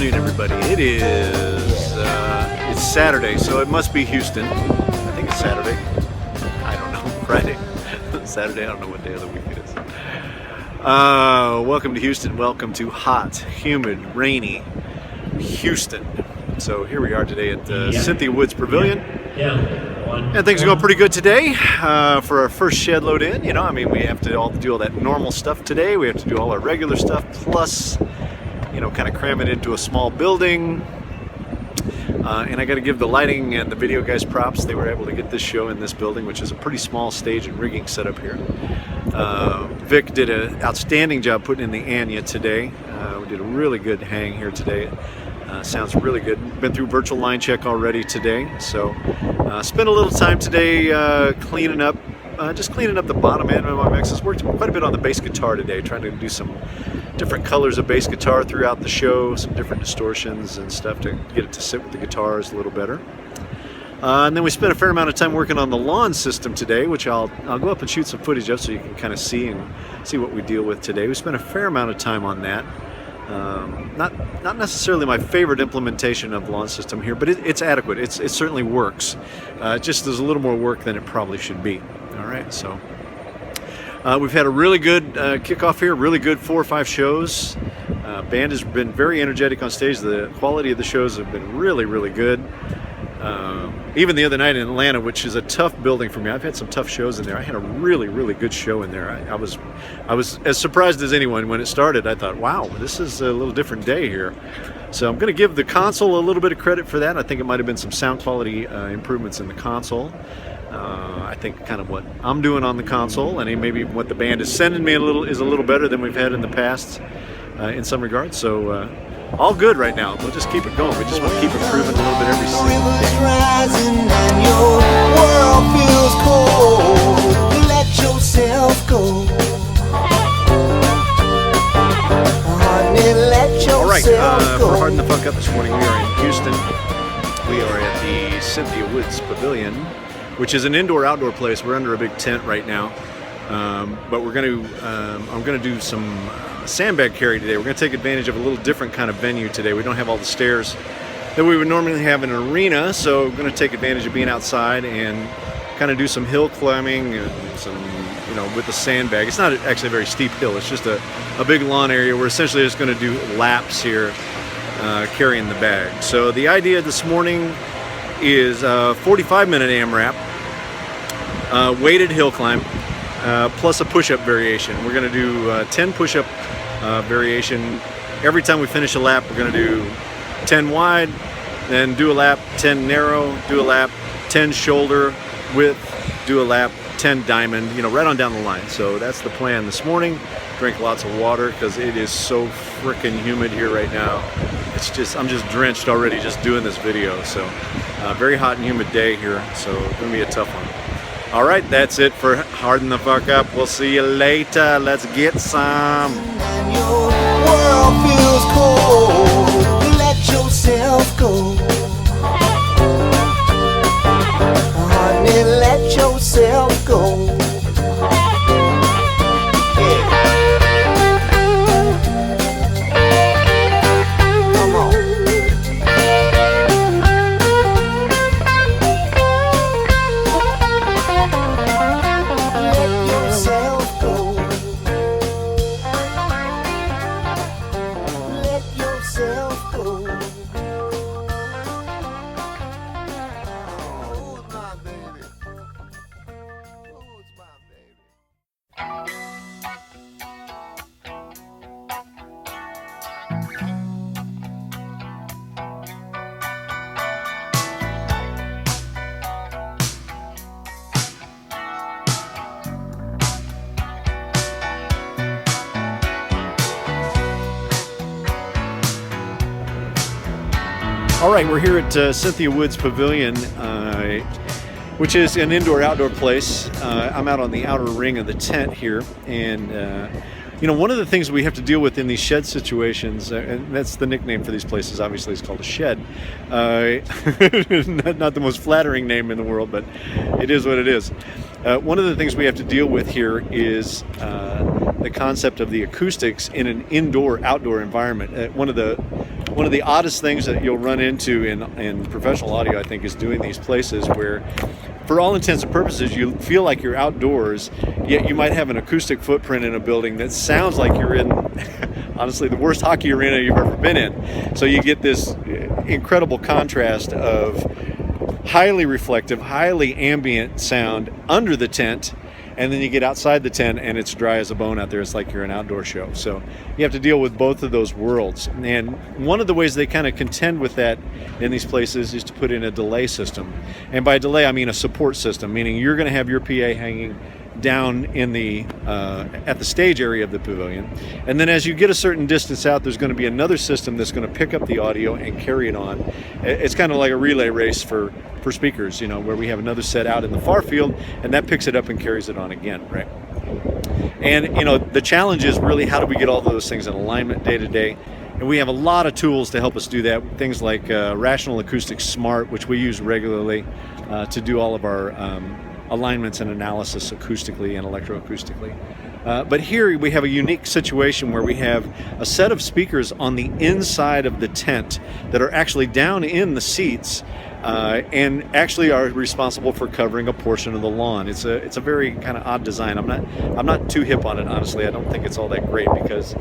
afternoon, everybody. It is it's Saturday, so it must be Houston. I think it's Saturday. I don't know. Friday. Saturday, I don't know what day of the week it is. Welcome to Houston. Welcome to hot, humid, rainy Houston. So here we are today at Cynthia Woods Pavilion. And things are going pretty good today for our first shed load in. You know, I mean, we have to do all that normal stuff today. We have to do all our regular stuff, plus, you know, kind of cram it into a small building. And I got to give the lighting and the video guys props. They were able to get this show in this building, which is a pretty small stage and rigging setup here. Vic did an outstanding job putting in the Anya today. We did a really good hang here today. Sounds really good. Been through virtual line check already today, so spent a little time today cleaning up, just cleaning up the bottom end of my mixes. Worked quite a bit on the bass guitar today, trying to do some different colors of bass guitar throughout the show, some different distortions and stuff to get it to sit with the guitars a little better. And then we spent a fair amount of time working on the lawn system today, which I'll go up and shoot some footage of so you can kind of see what we deal with today. We spent a fair amount of time on that. Not necessarily my favorite implementation of lawn system here, but it's adequate. It certainly works. Just there's a little more work than it probably should be. All right, so we've had a really good kickoff here. Really good 4 or 5 shows. Band has been very energetic on stage. The quality of the shows have been really, really good. Even the other night in Atlanta, which is a tough building for me. I've had some tough shows in there. I had a really, really good show in there. I was as surprised as anyone when it started. I thought, wow, this is a little different day here. So I'm going to give the console a little bit of credit for that. I think it might have been some sound quality improvements in the console. I think kind of what I'm doing on the console, and maybe what the band is sending me is a little better than we've had in the past in some regards. So all good right now. We'll just keep it going. We just want to keep improving a little bit every single day. Rising and your world feels cold. Let yourself go. Honey, let yourself all right, go. for Harden the Fuck Up this morning, we are in Houston. We are at the Cynthia Woods Pavilion, which is an indoor-outdoor place. We're under a big tent right now, but we're going to. I'm going to do some sandbag carry today. We're going to take advantage of a little different kind of venue today. We don't have all the stairs that we would normally have in an arena, so we're going to take advantage of being outside and kind of do some hill climbing and some, you know, with the sandbag. It's not actually a very steep hill. It's just a big lawn area. We're essentially just going to do laps here, carrying the bag. So the idea this morning is a 45-minute AMRAP, weighted hill climb, plus a push-up variation. We're going to do 10 push-up variation. Every time we finish a lap, we're going to do 10 wide, then do a lap, 10 narrow, do a lap, 10 shoulder width, do a lap, 10 diamond, you know, right on down the line. So that's the plan this morning. Drink lots of water because it is so freaking humid here right now. I'm just drenched already just doing this video. So very hot and humid day here, so it's going to be a tough one. All right, that's it for Harden the Fuck Up. We'll see you later. Let's get some. And your world feels cold. Let yourself go. Honey, let yourself go. Come on. Let yourself go. Let yourself go. Who's my baby? Who's my baby? All right, we're here at Cynthia Woods Pavilion, which is an indoor-outdoor place. I'm out on the outer ring of the tent here, and you know, one of the things we have to deal with in these shed situations, and that's the nickname for these places, obviously, it's called a shed. Not the most flattering name in the world, but it is what it is. One of the things we have to deal with here is the concept of the acoustics in an indoor-outdoor environment. One of the one of the oddest things that you'll run into in professional audio, I think, is doing these places where, for all intents and purposes, you feel like you're outdoors, yet you might have an acoustic footprint in a building that sounds like you're in, honestly, the worst hockey arena you've ever been in. So you get this incredible contrast of highly reflective, highly ambient sound under the tent, and then you get outside the tent and it's dry as a bone out there. It's like you're an outdoor show. So you have to deal with both of those worlds. And one of the ways they kind of contend with that in these places is to put in a delay system. And by delay, I mean a support system, meaning you're going to have your PA hanging down in the at the stage area of the pavilion, and then as you get a certain distance out, there's going to be another system that's going to pick up the audio and carry it on. It's kind of like a relay race for speakers, where we have another set out in the far field, and that picks it up and carries it on again, right? And the challenge is really, how do we get all those things in alignment day to day? And we have a lot of tools to help us do that. Things like Rational Acoustics Smart, which we use regularly to do all of our alignments and analysis acoustically and electroacoustically. But here we have a unique situation where we have a set of speakers on the inside of the tent that are actually down in the seats and actually are responsible for covering a portion of the lawn. It's a very kind of odd design. I'm not too hip on it, honestly. I don't think it's all that great because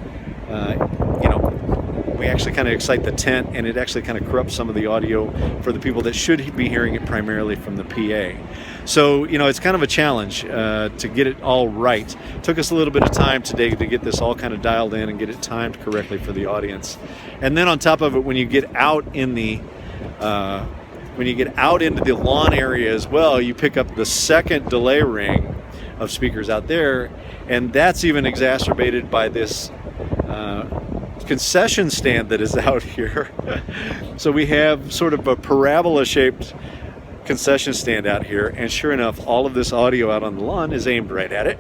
we actually kind of excite the tent, and it actually kind of corrupts some of the audio for the people that should be hearing it primarily from the PA. So, it's kind of a challenge to get it all right. It took us a little bit of time today to get this all kind of dialed in and get it timed correctly for the audience. And then on top of it, when you get out in the into the lawn area as well, you pick up the second delay ring of speakers out there, and that's even exacerbated by this concession stand that is out here. So we have sort of a parabola-shaped concession stand out here, and sure enough, all of this audio out on the lawn is aimed right at it,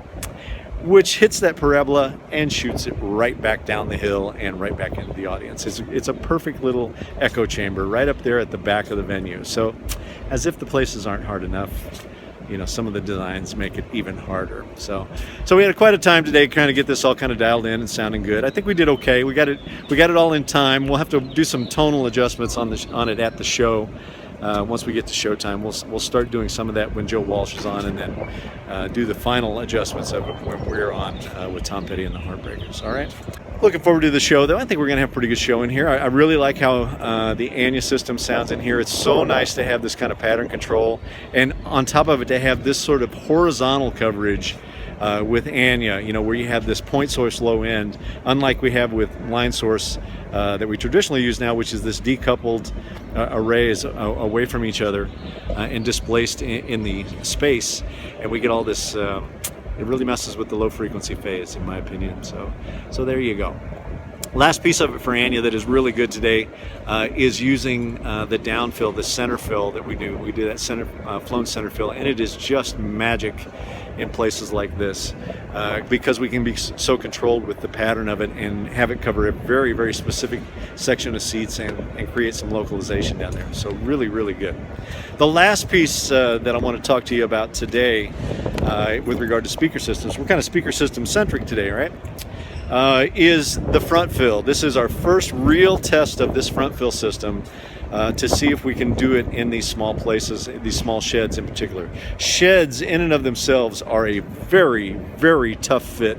which hits that parabola and shoots it right back down the hill and right back into the audience. It's a perfect little echo chamber right up there at the back of the venue. So as if the places aren't hard enough, some of the designs make it even harder. So we had quite a time today trying to get this all kind of dialed in and sounding good. I think we did okay. We got it all in time. We'll have to do some tonal adjustments on it at the show. Once we get to showtime, we'll start doing some of that when Joe Walsh is on, and then do the final adjustments of it when we're on with Tom Petty and the Heartbreakers. All right. Looking forward to the show, though. I think we're going to have a pretty good show in here. I really like how the Anya system sounds in here. It's so nice to have this kind of pattern control, and on top of it, to have this sort of horizontal coverage with Anya, where you have this point source low end, unlike we have with line source that we traditionally use now, which is this decoupled arrays away from each other and displaced in the space, and we get all this. It really messes with the low frequency phase, in my opinion. So there you go. Last piece of it for Anya that is really good today is using the downfill, the center fill that we do. We do that flown center fill, and it is just magic in places like this because we can be so controlled with the pattern of it and have it cover a very, very specific section of seats and create some localization down there. So really, really good. The last piece that I want to talk to you about today with regard to speaker systems, we're kind of speaker system centric today, right? Is the front fill. This is our first real test of this front fill system to see if we can do it in these small places, these small sheds in particular. Sheds in and of themselves are a very, very tough fit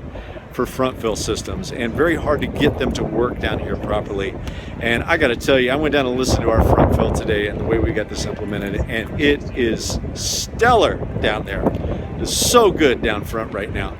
for front fill systems and very hard to get them to work down here properly. And I got to tell you, I went down and listened to our front fill today and the way we got this implemented, and it is stellar down there. It's so good down front right now.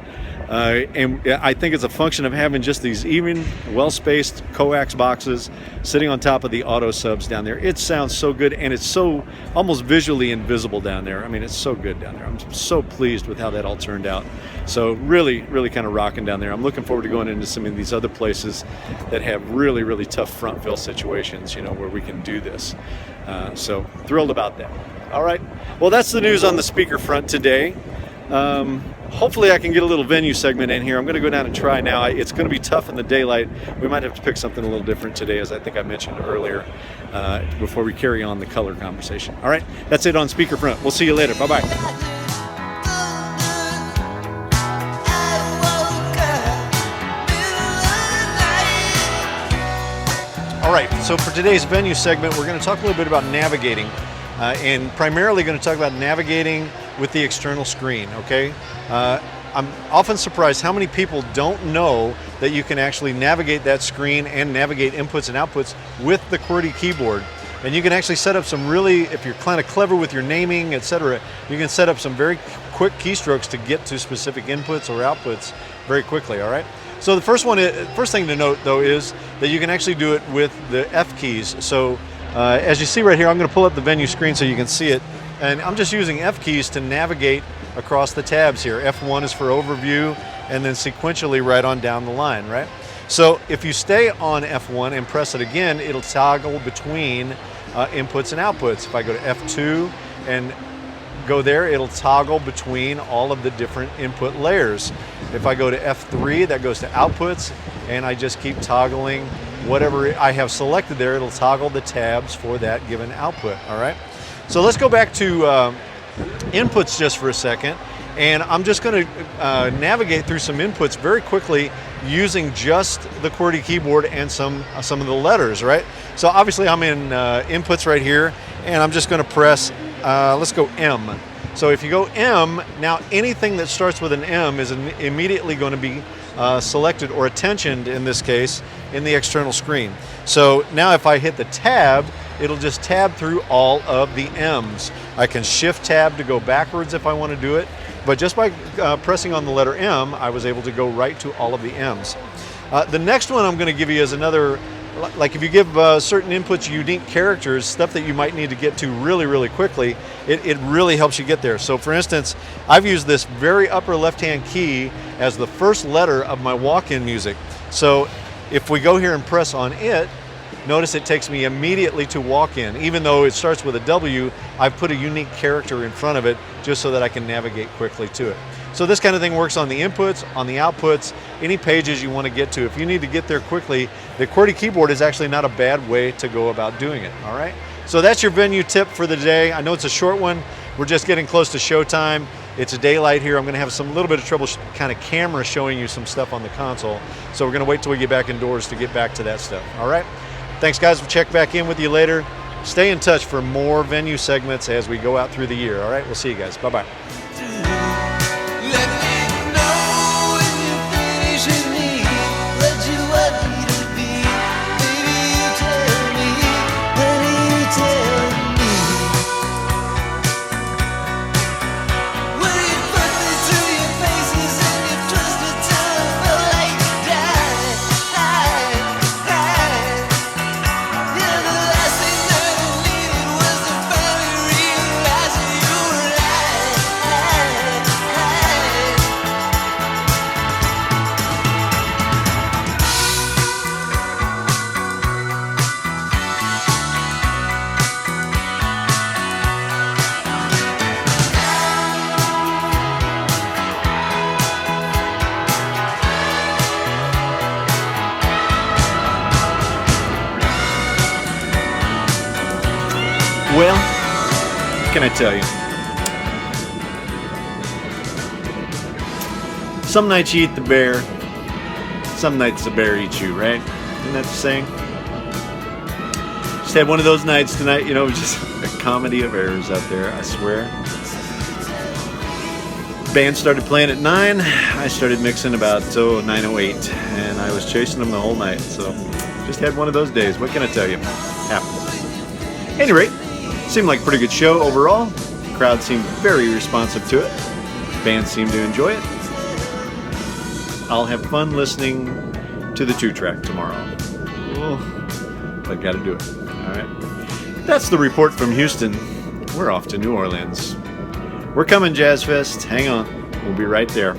And I think it's a function of having just these even, well-spaced coax boxes sitting on top of the auto subs down there. It sounds so good, and it's so almost visually invisible down there. I mean, it's so good down there. I'm so pleased with how that all turned out. So really, really kind of rocking down there. I'm looking forward to going into some of these other places that have really, really tough front fill situations, where we can do this. So thrilled about that. All right. Well, that's the news on the speaker front today. Hopefully I can get a little venue segment in here. I'm going to go down and try now. It's going to be tough in the daylight. We might have to pick something a little different today, as I think I mentioned earlier, before we carry on the color conversation. All right, that's it on speaker front. We'll see you later. Bye-bye. All right, So for today's venue segment, we're going to talk a little bit about navigating, and primarily going to talk about navigating with the external screen, okay? I'm often surprised how many people don't know that you can actually navigate that screen and navigate inputs and outputs with the QWERTY keyboard. And you can actually set up some really, if you're kind of clever with your naming, etc., you can set up some very quick keystrokes to get to specific inputs or outputs very quickly, all right? So the first thing to note though is that you can actually do it with the F keys. So as you see right here, I'm going to pull up the venue screen so you can see it. And I'm just using F keys to navigate across the tabs here. F1 is for overview, and then sequentially right on down the line, right? So if you stay on F1 and press it again, it'll toggle between inputs and outputs. If I go to F2 and go there, it'll toggle between all of the different input layers. If I go to F3, that goes to outputs, and I just keep toggling whatever I have selected there. It'll toggle the tabs for that given output, all right? So let's go back to inputs just for a second, and I'm just going to navigate through some inputs very quickly using just the QWERTY keyboard and some of the letters, right? So obviously I'm in inputs right here, and I'm just going to press, let's go M. So if you go M, now anything that starts with an M is immediately going to be selected, or attentioned in this case, in the external screen. So now if I hit the tab, it'll just tab through all of the M's. I can shift tab to go backwards if I want to do it, but just by pressing on the letter M, I was able to go right to all of the M's. The next one I'm going to give you is another, like if you give certain inputs unique characters, stuff that you might need to get to really, really quickly, it really helps you get there. So for instance, I've used this very upper left-hand key as the first letter of my walk-in music. So if we go here and press on it, notice it takes me immediately to walk-in. Even though it starts with a W, I've put a unique character in front of it just so that I can navigate quickly to it. So this kind of thing works on the inputs, on the outputs, any pages you want to get to. If you need to get there quickly, the QWERTY keyboard is actually not a bad way to go about doing it, all right? So that's your venue tip for the day. I know it's a short one. We're just getting close to showtime. It's daylight here. I'm going to have some little bit of trouble kind of camera showing you some stuff on the console. So we're going to wait till we get back indoors to get back to that stuff, all right? Thanks, guys. We'll check back in with you later. Stay in touch for more venue segments as we go out through the year. All right, we'll see you guys. Bye-bye. Well, what can I tell you? Some nights you eat the bear, some nights the bear eats you, right? Isn't that the saying? Just had one of those nights tonight, you know, just a comedy of errors out there, I swear. Band started playing at 9, I started mixing about 9:08, and I was chasing them the whole night, so just had one of those days. What can I tell you? Happens. At any rate, seemed like a pretty good show overall. The crowd seemed very responsive to it. Band seemed to enjoy it. I'll have fun listening to the 2-track tomorrow. Oh, but gotta do it. All right. That's the report from Houston. We're off to New Orleans. We're coming, Jazz Fest. Hang on. We'll be right there.